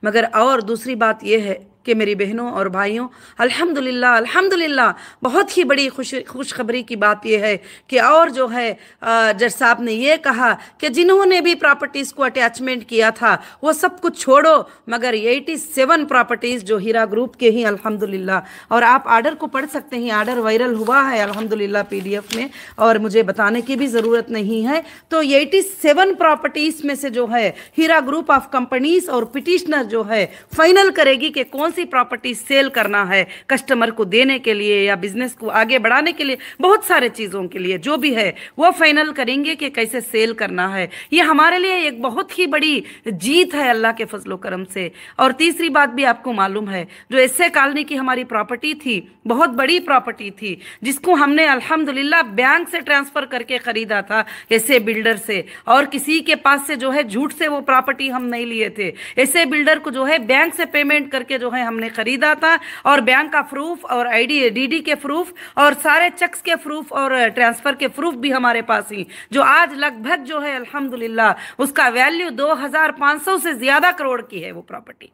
मगर और दूसरी बात यह है कि मेरी बहनों और भाइयों, अल्हम्दुलिल्लाह अल्हम्दुलिल्लाह, बहुत ही बड़ी खुशखबरी की बात यह है कि और जो है जज साहब ने ये कहा कि जिन्होंने भी प्रॉपर्टीज़ को अटैचमेंट किया था वो सब कुछ छोड़ो, मगर 87 प्रॉपर्टीज़ जो हीरा ग्रुप के ही अल्हम्दुलिल्लाह। और आप आर्डर को पढ़ सकते हैं, आर्डर वायरल हुआ है अल्हम्दुलिल्लाह PDF में, और मुझे बताने की भी ज़रूरत नहीं है। तो 87 प्रॉपर्टीज़ में से जो है हीरा ग्रुप ऑफ कंपनीज और पिटिशनर जो है फाइनल करेगी कि कौन सी प्रॉपर्टी सेल करना है कस्टमर को देने के लिए या बिजनेस को आगे बढ़ाने के लिए, बहुत सारे चीज़ों के लिए जो भी है वो फाइनल करेंगे कि कैसे सेल करना है। ये हमारे लिए एक बहुत ही बड़ी जीत है अल्लाह के फजलो करम से। और तीसरी बात भी आपको मालूम है, जो एसए कॉलोनी की हमारी प्रॉपर्टी थी, बहुत बड़ी प्रॉपर्टी थी, जिसको हमने अल्हम्दुलिल्लाह बैंक से ट्रांसफ़र करके ख़रीदा था, एसए बिल्डर से, और किसी के पास से जो है झूठ से वो प्रॉपर्टी हम नहीं लिए थे। एसए बिल्डर को जो है बैंक से पेमेंट करके जो है हमने खरीदा था, और बैंक का प्रूफ और आईडी डीडी के प्रूफ और सारे चेक्स के प्रूफ और ट्रांसफर के प्रूफ भी हमारे पास ही, जो आज लगभग जो है अल्हम्दुलिल्लाह उसका वैल्यू 2500 से ज्यादा करोड़ की है वो प्रॉपर्टी।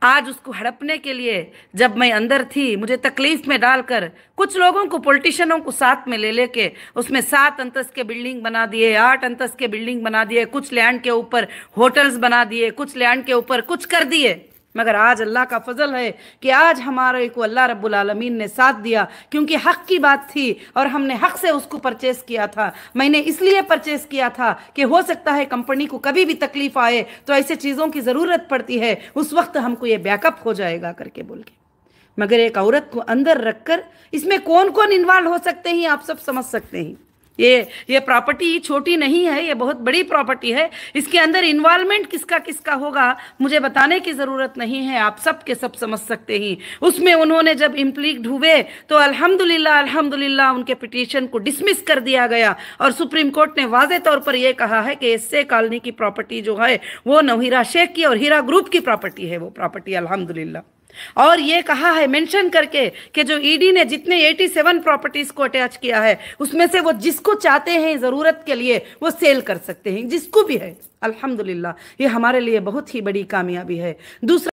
आज उसको हड़पने के लिए जब मैं अंदर थी, मुझे तकलीफ में डालकर कुछ लोगों को, पॉलिटिशियनों को साथ में ले लेके उसमें 7 अंतस्त के बिल्डिंग बना दिए, 8 अंतस्त के बिल्डिंग बना दिए, कुछ लैंड के ऊपर होटल्स बना दिए, कुछ लैंड के ऊपर कुछ कर दिए। मगर आज अल्लाह का फजल है कि आज हमारे को अल्लाह रब्बुल आलमीन ने साथ दिया, क्योंकि हक की बात थी और हमने हक से उसको परचेस किया था। मैंने इसलिए परचेस किया था कि हो सकता है कंपनी को कभी भी तकलीफ आए तो ऐसे चीज़ों की ज़रूरत पड़ती है, उस वक्त हमको ये बैकअप हो जाएगा करके बोल के। मगर एक औरत को अंदर रखकर इसमें कौन कौन इन्वॉल्व हो सकते हैं आप सब समझ सकते हैं। ये प्रॉपर्टी छोटी नहीं है, ये बहुत बड़ी प्रॉपर्टी है। इसके अंदर इन्वॉल्वमेंट किसका किसका होगा मुझे बताने की ज़रूरत नहीं है, आप सब के सब समझ सकते हैं। उसमें उन्होंने जब इम्प्लीक्ड हुए तो अल्हम्दुलिल्लाह अल्हम्दुलिल्लाह उनके पिटीशन को डिसमिस कर दिया गया, और सुप्रीम कोर्ट ने वाज़े तौर पर यह कहा है कि एसए कॉलोनी की प्रॉपर्टी जो है वो नौहीरा शेख की और हीरा ग्रुप की प्रॉपर्टी है वो प्रॉपर्टी अल्हम्दुलिल्लाह। और ये कहा है मेंशन करके कि जो ईडी ने जितने 87 प्रॉपर्टीज को अटैच किया है उसमें से वो जिसको चाहते हैं ज़रूरत के लिए वो सेल कर सकते हैं, जिसको भी है। अल्हम्दुलिल्लाह ये हमारे लिए बहुत ही बड़ी कामयाबी है। दूसरा